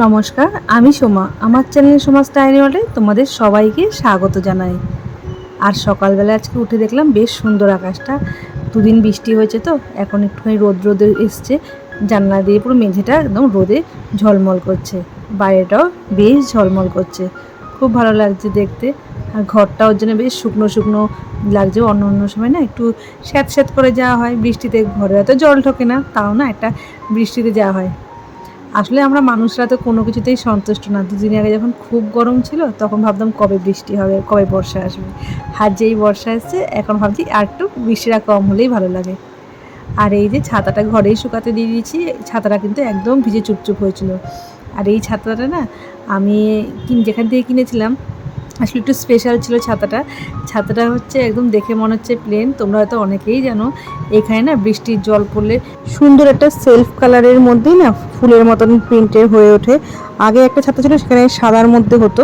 নমস্কার, আমি সোমা। আমার চ্যানেল সোমা ডায়েরি ওয়ার্ল্ডে তোমাদের সবাইকে স্বাগত জানাই। আর সকালবেলা আজকে উঠে দেখলাম বেশ সুন্দর আকাশটা। দুদিন বৃষ্টি হয়েছে তো এখন একটুখানি রোদ এসছে। জানলা দিয়ে পুরো মেঝেটা একদম রোদে ঝলমল করছে, বাইরেটাও বেশ ঝলমল করছে, খুব ভালো লাগছে দেখতে। আর ঘরটা ওর জন্য বেশ শুকনো শুকনো লাগছে। অন্য অন্য সময় না একটু স্যাঁত স্যাঁত করে যাওয়া হয় বৃষ্টিতে, ঘরে হয়তো জল ঢোকে না, তাও না একটা বৃষ্টিতে যাওয়া হয়। আসলে আমরা মানুষরা তো কোনো কিছুতেই সন্তুষ্ট না। দুদিন আগে যখন খুব গরম ছিল তখন ভাবতাম কবে বৃষ্টি হবে, কবে বর্ষা আসবে। আর যেই বর্ষা এসছে এখন ভাবছি আর একটু বৃষ্টিটা কম হলেই ভালো লাগে। আর এই যে ছাতাটা ঘরেই শুকাতে দিয়ে দিয়েছি, ছাতাটা কিন্তু একদম ভিজে চুপচুপ হয়েছিল। আর এই ছাতাটা না আমি যেখান থেকে কিনেছিলাম আসলে একটু স্পেশাল ছিল ছাতাটা। ছাতাটা হচ্ছে একদম দেখে মনে হচ্ছে প্লেন, তোমরা হয়তো অনেকেই জানো। এখানে না বৃষ্টির জল পড়লে সুন্দর একটা সেলফ কালারের মধ্যেই না ফুলের মতন প্রিন্টের হয়ে ওঠে। আগে একটা ছাতা ছিল সেখানে সাদার মধ্যে হতো,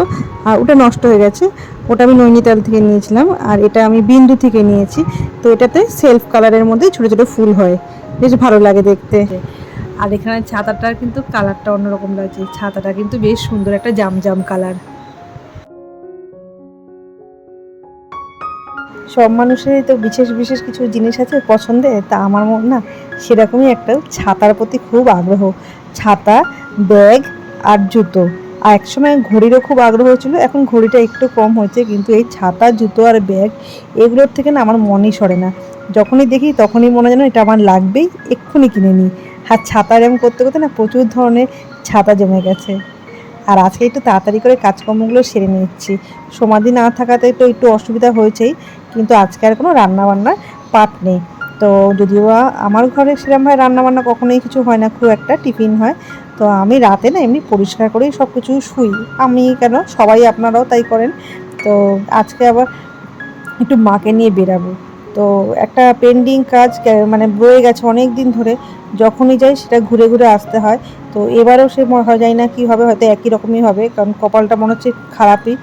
আর ওটা নষ্ট হয়ে গেছে। ওটা আমি নৈনিতাল থেকে নিয়েছিলাম, আর এটা আমি বিন্দু থেকে নিয়েছি। তো এটাতে সেলফ কালারের মধ্যে ছোটো ছোটো ফুল হয়, বেশ ভালো লাগে দেখতে। আর এখানে ছাতাটার কিন্তু কালারটা অন্যরকম লাগছে। ছাতাটা কিন্তু বেশ সুন্দর একটা জাম কালার। সব মানুষেরই তো বিশেষ বিশেষ কিছু জিনিস আছে পছন্দের, তা আমার মন না সেরকমই একটা ছাতার প্রতি খুব আগ্রহ। ছাতা, ব্যাগ আর জুতো। আর একসময় ঘড়িরও খুব আগ্রহ ছিল, এখন ঘড়িটা একটু কম হয়েছে, কিন্তু এই ছাতা, জুতো আর ব্যাগ এগুলোর থেকে না আমার মনই সরে না। যখনই দেখি তখনই মনে হয় যেন এটা আমার লাগবেই, এক্ষুনি কিনে নিই। আর ছাতা এরম করতে করতে না প্রচুর ধরনের ছাতা জমে গেছে। আর আজকে একটু তাড়াতাড়ি করে কাজকর্মগুলো সেরে নিচ্ছি। সমাধি না থাকাতে তো একটু অসুবিধা হয়েছেই, কিন্তু আজকে আর কোনো রান্নাবান্নার পাট নেই। তো যদিও আমার ঘরে সেরকমভাবে রান্নাবান্না কখনোই কিছু হয় না, খুব একটা টিফিন হয়। তো আমি রাতে না এমনি পরিষ্কার করেই সব কিছু শুই। আমি কেন, সবাই আপনারাও তাই করেন। তো আজকে আবার একটু মাকে নিয়ে বেরাবো। তো একটা পেন্ডিং কাজ মানে রয়ে গেছে অনেক দিন ধরে, যখনই যাই সেটা ঘুরে ঘুরে আসতে হয়। তো এবারেও সে যায় না কী হবে, হয়তো একই রকমই হবে, কারণ কপালটা মনে হচ্ছে খারাপই।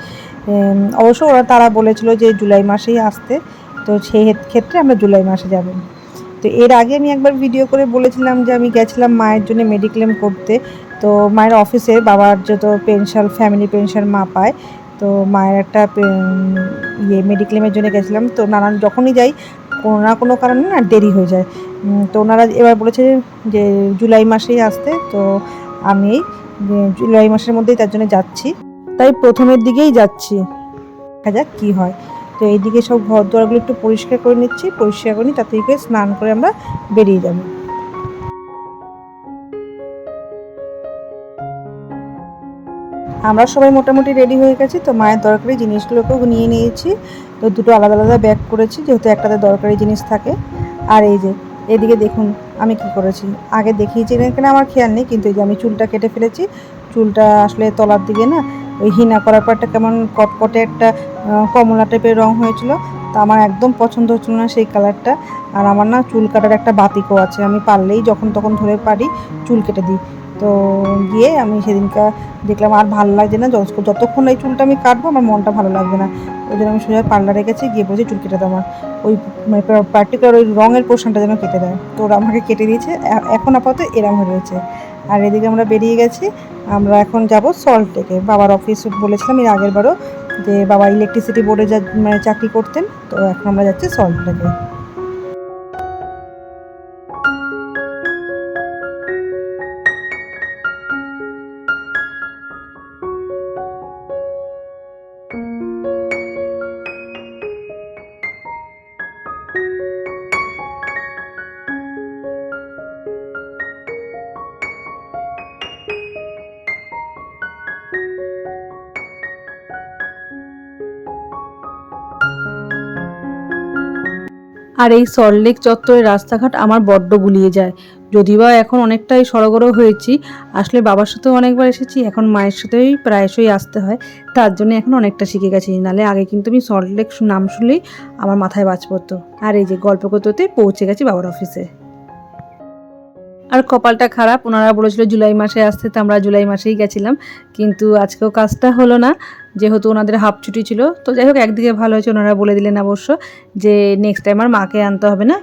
অবশ্য তারা বলেছিল যে জুলাই মাসেই আসতে, তো সেই ক্ষেত্রে আমরা জুলাই মাসে যাব। তো এর আগে আমি একবার ভিডিও করে বলেছিলাম যে আমি গেছিলাম মায়ের জন্য মেডিক্লেম করতে। তো মায়ের অফিসে বাবার যত পেনশন, ফ্যামিলি পেনশন মা পায়, তো মায়ের একটা মেডিক্লেমের জন্য গেছিলাম। তো নানান যখনই যাই কোনো না কোনো কারণে না দেরি হয়ে যায়। তো ওনারা এবার বলেছে যে জুলাই মাসেই আসতে। তো আমি জুলাই মাসের মধ্যেই তার জন্য যাচ্ছি, তাই প্রথমের দিকেই যাচ্ছি, দেখা যাক কী হয়। তো এইদিকে সব ঘর দোয়ারগুলো একটু পরিষ্কার করে নিচ্ছি, পরিষ্কার করে নিই, তার থেকে স্নান করে আমরা বেরিয়ে যাব। আমরা সবাই মোটামুটি রেডি হয়ে গেছি। তো মায়ের দরকারি জিনিসগুলোকেও নিয়ে নিয়েছি। তো দুটো আলাদা আলাদা ব্যাগ করেছি, যেহেতু একটাতে দরকারি জিনিস থাকে। আর এই যে এদিকে দেখুন আমি কি করেছি, আগে দেখিয়েছি না আমার খেয়াল নেই, কিন্তু এই যে আমি চুলটা কেটে ফেলেছি। চুলটা আসলে তলার দিকে না ওই হিনা করার পর একটা কেমন কটকটে একটা কমলা টাইপের রং হয়েছিল। তো আমার একদম পছন্দ হচ্ছিল না সেই কালারটা। আর আমার না চুল কাটার একটা বাতিকও আছে, আমি পারলেই যখন তখন ধরে পারি চুল কেটে দিই। তো গিয়ে আমি সেদিনকার দেখলাম আর ভালো লাগছে না, যতক্ষণ এই চুলটা আমি কাটবো আমার মনটা ভালো লাগবে না। ওই জন্য আমি সোজা পার্লারে গেছি, গিয়ে বলছি চুল কেটে দেওয়া, ওই পার্টিকুলার ওই রঙের পোর্শনটা যেন কেটে দেয়। তো ওরা আমাকে কেটে দিয়েছে, এখন আপাতত এরম হয়ে রয়েছে। আর এদিকে আমরা বেরিয়ে গেছি, আমরা এখন যাব সল্ট লেকে। বাবার অফিস বলেছিলাম এর আগের বারও যে বাবা ইলেকট্রিসিটি বোর্ডে মানে চাকরি করতেন। তো এখন আমরা যাচ্ছি সল্ট লেকে। আর এই সল্টলেক চত্বরের রাস্তাঘাট আমার বড্ড গুলিয়ে যায়। যদিও এখন অনেকটাই সড়গড় হয়েছি, আসলে বাবার সাথেও অনেকবার এসেছি, এখন মায়ের সাথেই প্রায়শই আসতে হয়, তার জন্য এখন অনেকটা শিখে গেছি। নাহলে আগে কিন্তু আমি সল্টলেক নাম শুনলেই আমার মাথায় বাজ পড়তো। আর এই যে গল্প করতে করতে পৌঁছে গেছি বাবার অফিসে। আর কপালটা খারাপ, ওনারা বলেছিল জুলাই মাসে আসতে, তো আমরা জুলাই মাসেই গেছিলাম, কিন্তু আজকেও কাজটা হলো না যেহেতু ওনাদের হাফ ছুটি ছিল। তো যাই হোক, একদিকে ভালো হয়েছে, ওনারা বলে দিলেন অবশ্য যে নেক্সট টাইম আর মাকে আনতে হবে না,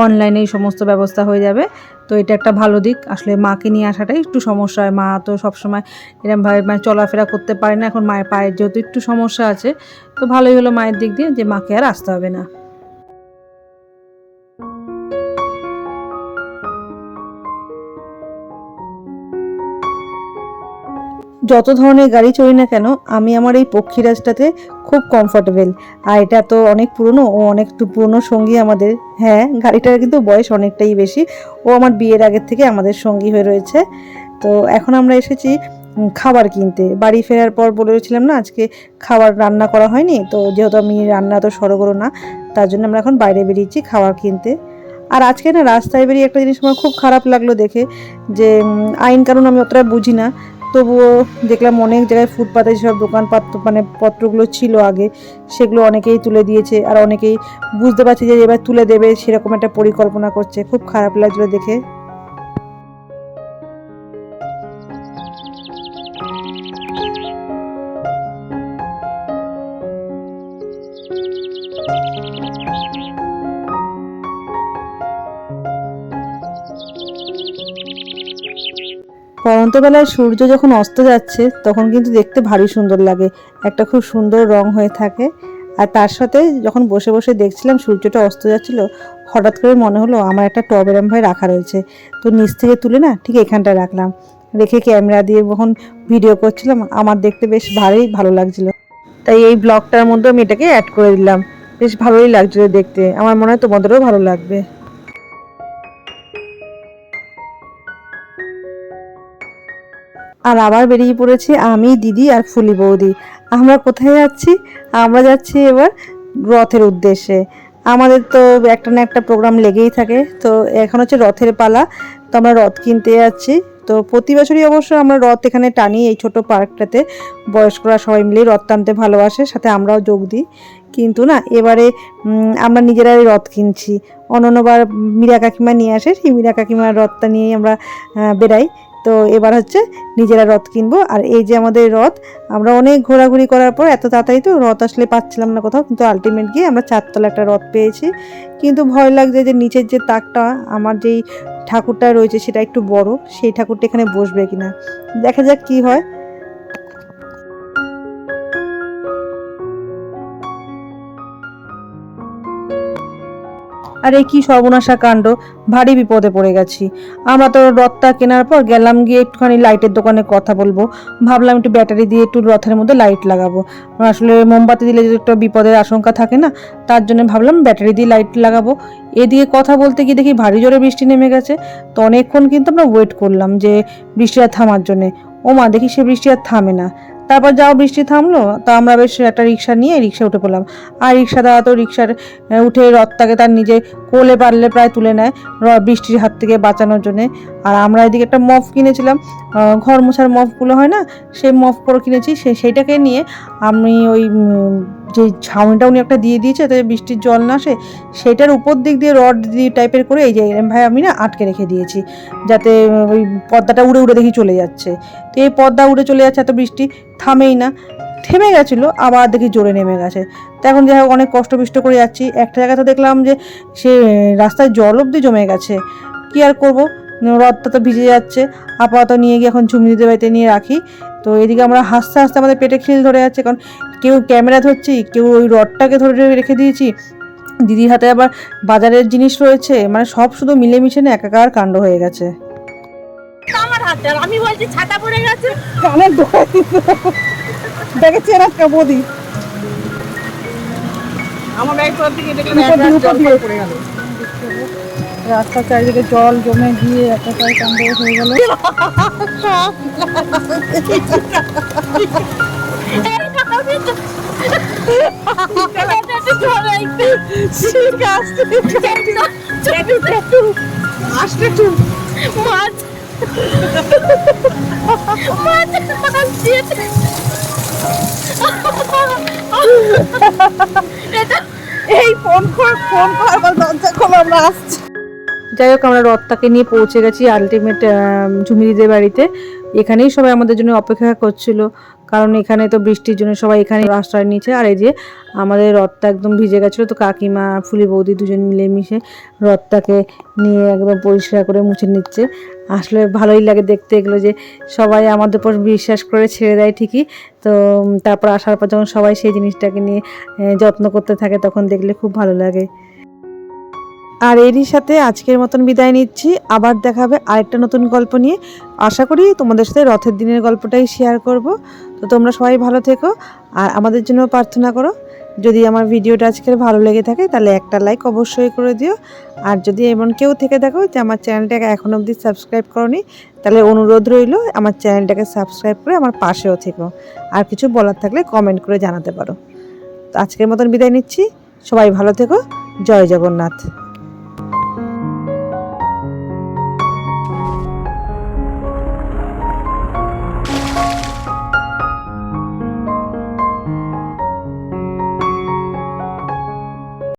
অনলাইনেই সমস্ত ব্যবস্থা হয়ে যাবে। তো এটা একটা ভালো দিক। আসলে মাকে নিয়ে আসাটাই একটু সমস্যা হয়, মা তো সবসময় এরকমভাবে মানে চলাফেরা করতে পারে না, এখন মায়ের পায়ের যেহেতু একটু সমস্যা আছে, তো ভালোই হলো মায়ের দিক দিয়ে যে মাকে আর আসতে হবে না। যত ধরনের গাড়ি চড়ি না কেন, আমি আমার এই পক্ষীরাজটাতে খুব কমফোর্টেবল। আর এটা তো অনেক পুরনো, ও অনেক পুরনো সঙ্গী আমাদের। হ্যাঁ, গাড়িটার কিন্তু বয়স অনেকটাই বেশি, ও আমার বিয়ের আগের থেকে আমাদের সঙ্গী হয়ে রয়েছে। তো এখন আমরা এসেছি খাবার কিনতে। বাড়ি ফেরার পর বলেছিলাম না আজকে খাবার রান্না করা হয়নি, তো যেহেতু আমি রান্না তো সরগরো না, তার জন্য আমরা এখন বাইরে বেরিয়েছি খাবার কিনতে। আর আজকে না রাস্তায় বেরিয়ে একটা জিনিস আমার খুব খারাপ লাগলো দেখে, যে আইন কানুন আমি অতটা বুঝি না, তবুও দেখলাম অনেক জায়গায় ফুটপাতে যেসব দোকানপাত মানে পত্রগুলো ছিল আগে, সেগুলো অনেকেই তুলে দিয়েছে, আর অনেকেই বুঝতে পারছে যে এবার তুলে দেবে সেরকম একটা পরিকল্পনা করছে। খুব খারাপ লাগলো দেখে। পরন্তবেলায় সূর্য যখন অস্ত যাচ্ছে তখন কিন্তু দেখতে ভারী সুন্দর লাগে, একটা খুব সুন্দর রং হয়ে থাকে। আর তার সাথে যখন বসে বসে দেখছিলাম সূর্যটা অস্ত যাচ্ছিল, হঠাৎ করে মনে হলো আমার একটা টব এরম ভাবে রাখা রয়েছে, তো নিচ থেকে তুলে না ঠিক এখানটায় রাখলাম, রেখে ক্যামেরা দিয়ে যখন ভিডিও করছিলাম আমার দেখতে বেশ ভালো লাগছিল। তাই এই ব্লগটার মধ্যে আমি এটাকে অ্যাড করে দিলাম, বেশ ভালোই লাগছিল দেখতে, আমার মনে হয় তোমাদেরও ভালো লাগবে। আর আবার বেরিয়ে পড়েছি আমি, দিদি আর ফুলি বৌদি। আমরা কোথায় যাচ্ছি? আমরা যাচ্ছি এবার রথের উদ্দেশ্যে। আমাদের তো একটা না একটা প্রোগ্রাম লেগেই থাকে, তো এখন হচ্ছে রথের পালা, তো আমরা রথ কিনতে যাচ্ছি। তো প্রতি বছরই অবশ্য আমরা রথ এখানে টানি, এই ছোট পার্কটাতে। বয়স্করা সবাই মিলে রথ টানতে ভালোবাসে, সাথে আমরাও যোগ দিই। কিন্তু না এবারে আমরা নিজেরাই রথ কিনছি। অন্যবার মীরা কাকিমা নিয়ে আসে, সেই মীরা কাকিমার রথটা নিয়েই আমরা বেরাই। তো এবার হচ্ছে নিজেরা রথ কিনবো। আর এই যে আমাদের রথ, আমরা অনেক ঘোরাঘুরি করার পর এত তাড়াতাড়ি তো রথ আসলে পাচ্ছিলাম না কোথাও, কিন্তু আলটিমেট গিয়ে আমরা 4তলা একটা রথ পেয়েছি। কিন্তু ভয় লাগছে যে নিচের যে তাকটা, আমার যেই ঠাকুরটা রয়েছে সেটা একটু বড়, সেই ঠাকুরটা এখানে বসবে কিনা, দেখা যাক কি হয়। আর এই কি সর্বনাশা কাণ্ড, ভারী বিপদে পড়ে গেছি। আমরা তো রথটা কেনার পর গেলাম গিয়ে একটুখানি লাইটের দোকানে কথা বলবো, ভাবলাম একটু ব্যাটারি দিয়ে একটু রথের মধ্যে লাইট লাগাবো। আসলে মোমবাতি দিলে যদি একটা বিপদের আশঙ্কা থাকে না, তার জন্য ভাবলাম ব্যাটারি দিয়ে লাইট লাগাবো। এদিকে কথা বলতে গিয়ে দেখি ভারী জোরে বৃষ্টি নেমে গেছে। তো অনেকক্ষণ কিন্তু আমরা ওয়েট করলাম যে বৃষ্টিটা থামার জন্যে। ও মা, দেখি সে বৃষ্টি আর থামে না। তারপর যাও বৃষ্টি থামলো, তো আমরা বেশ একটা রিক্সা নিয়ে রিক্সা উঠে পড়লাম। আর রিক্সা দাদা তো রিক্সার উঠে রথটাকে তার নিজে কোলে পারলে প্রায় তুলে নেয় বৃষ্টির হাত থেকে বাঁচানোর জন্যে। আর আমরা এদিকে একটা মফ কিনেছিলাম, ঘর মোছার মফগুলো হয় না, সেই মফগুলো কিনেছি। সেইটাকে নিয়ে আমি ওই যে ছাউনিটা উনি একটা দিয়ে দিয়েছে যাতে বৃষ্টির জল না আসে, সেটার উপর দিক দিয়ে রড দিয়ে টাইপের করে এই যে ভাই আমি না আটকে রেখে দিয়েছি, যাতে ওই পর্দাটা উড়ে উড়ে দেখি চলে যাচ্ছে। তো এই পর্দা উড়ে চলে যাচ্ছে, এত বৃষ্টি থামেই না, থেমে গেছিলো আবার দেখি জোরে নেমে গেছে। তো এখন যাই হোক অনেক কষ্ট করে যাচ্ছি। একটা জায়গায় তো দেখলাম যে সে রাস্তায় জল অবধি জমে গেছে, কি আর করবো, রথটা তো ভিজে যাচ্ছে। আপাতত নিয়ে গিয়ে এখন ঝুমনি দিদির বাড়িতে নিয়ে রাখি। তো এদিকে আমরা হাসতে হাসতে আমাদের পেটে খিল ধরে যাচ্ছে, কারণ কেউ ক্যামেরা ধরছি, কেউ ওই রথটাকে ধরে রেখে দিয়েছি, দিদির হাতে আবার বাজারের জিনিস রয়েছে, মানে সব শুধু মিলেমিশে না একাকার কাণ্ড হয়ে গেছে। আমার হাতে আমি বলছি ছাতা পড়ে গেছে, কানের দেখেছি না বৌদি, আমার ব্যাগ তোর দিকে দেখলাম পড়ে গেল। রাস্তার চারিদিকে জল জমে গিয়ে একাকার কাণ্ড হয়ে গেল। এই ফোন কর দরজা খোলো, আমরা আসছি। যাই হোক আমরা রথটাকে নিয়ে পৌঁছে গেছি আলটিমেট ঝুমিদিদের বাড়িতে। এখানেই সবাই আমাদের জন্য অপেক্ষা করছিল, কারণ এখানে তো বৃষ্টির জন্য সবাই এখানে আশ্রয় নিয়েছে। আর এই যে আমাদের রথটা একদম ভিজে গেছিলো, তো কাকিমা ফুলি বৌদি দুজন মিলেমিশে রথটাকে নিয়ে একদম পরিষ্কার করে মুছে নিচ্ছে। আসলে ভালোই লাগে দেখতে এগুলো, যে সবাই আমাদের উপর বিশ্বাস করে ছেড়ে দেয় ঠিকই, তো তারপর আসার পর যখন সবাই সেই জিনিসটাকে নিয়ে যত্ন করতে থাকে তখন দেখলে খুব ভালো লাগে। আর এরই সাথে আজকের মতন বিদায় নিচ্ছি। আবার দেখাবে আরেকটা নতুন গল্প নিয়ে। আশা করি তোমাদের সাথে রথের দিনের গল্পটাই শেয়ার করব। তো তোমরা সবাই ভালো থেকো আর আমাদের জন্য প্রার্থনা করো। যদি আমার ভিডিওটা আজকের ভালো লেগে থাকে তাহলে একটা লাইক অবশ্যই করে দিও। আর যদি এমন কেউ থেকে দেখো যে আমার চ্যানেলটাকে এখনও অবধি সাবস্ক্রাইব করোনি, তাহলে অনুরোধ রইল আমার চ্যানেলটাকে সাবস্ক্রাইব করে আমার পাশেও থেকো। আর কিছু বলার থাকলে কমেন্ট করে জানাতে পারো। তো আজকের মতন বিদায় নিচ্ছি। সবাই ভালো থেকো। জয় জগন্নাথ।